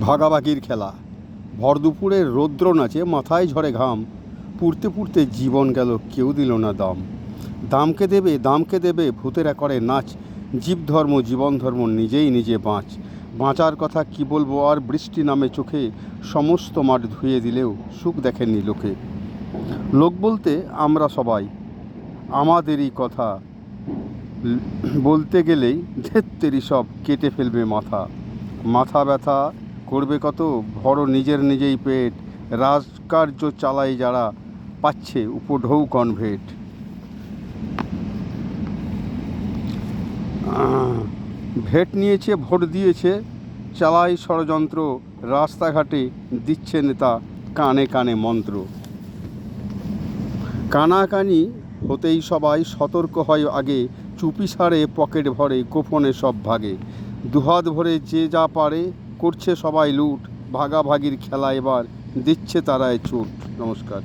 ভাগাভাগির খেলা। ভর দুপুরের রৌদ্র নাচে, মাথায় ঝরে ঘাম, পুড়তে পুড়তে জীবন গেল, কেউ দিল না দাম। দামকে দেবে ভূতেরা করে নাচ, জীব ধর্ম জীবন ধর্ম নিজেই নিজে বাঁচ। বাঁচার কথা কি বলবো আর, বৃষ্টি নামে চোখে, সমস্ত মাঠ ধুয়ে দিলেও সুখ দেখেননি লোকে। লোক বলতে আমরা সবাই, আমাদেরই কথা বলতে গেলেই ধেত্তেরি সব কেটে ফেলবে মাথা। মাথা ব্যথা করবে কত, ভরো নিজেই পেট। রাজকার্য চালায় যারা, পাচ্ছে উপঢৌ কনভেট। ভেট নিয়েছে, ভোট দিয়েছে, চালায় ষড়যন্ত্র, রাস্তাঘাটে দিচ্ছে নেতা কানে কানে মন্ত্র। কানাকানি হতেই সবাই সতর্ক হয় আগে, চুপি সারে পকেট ভরে গোপনে সব ভাগে। দুহাত ভরে যে যা পারে করছে সবাই লুট, ভাগাভাগির খেলা এবার দিচ্ছে তারাই ছুট। নমস্কার।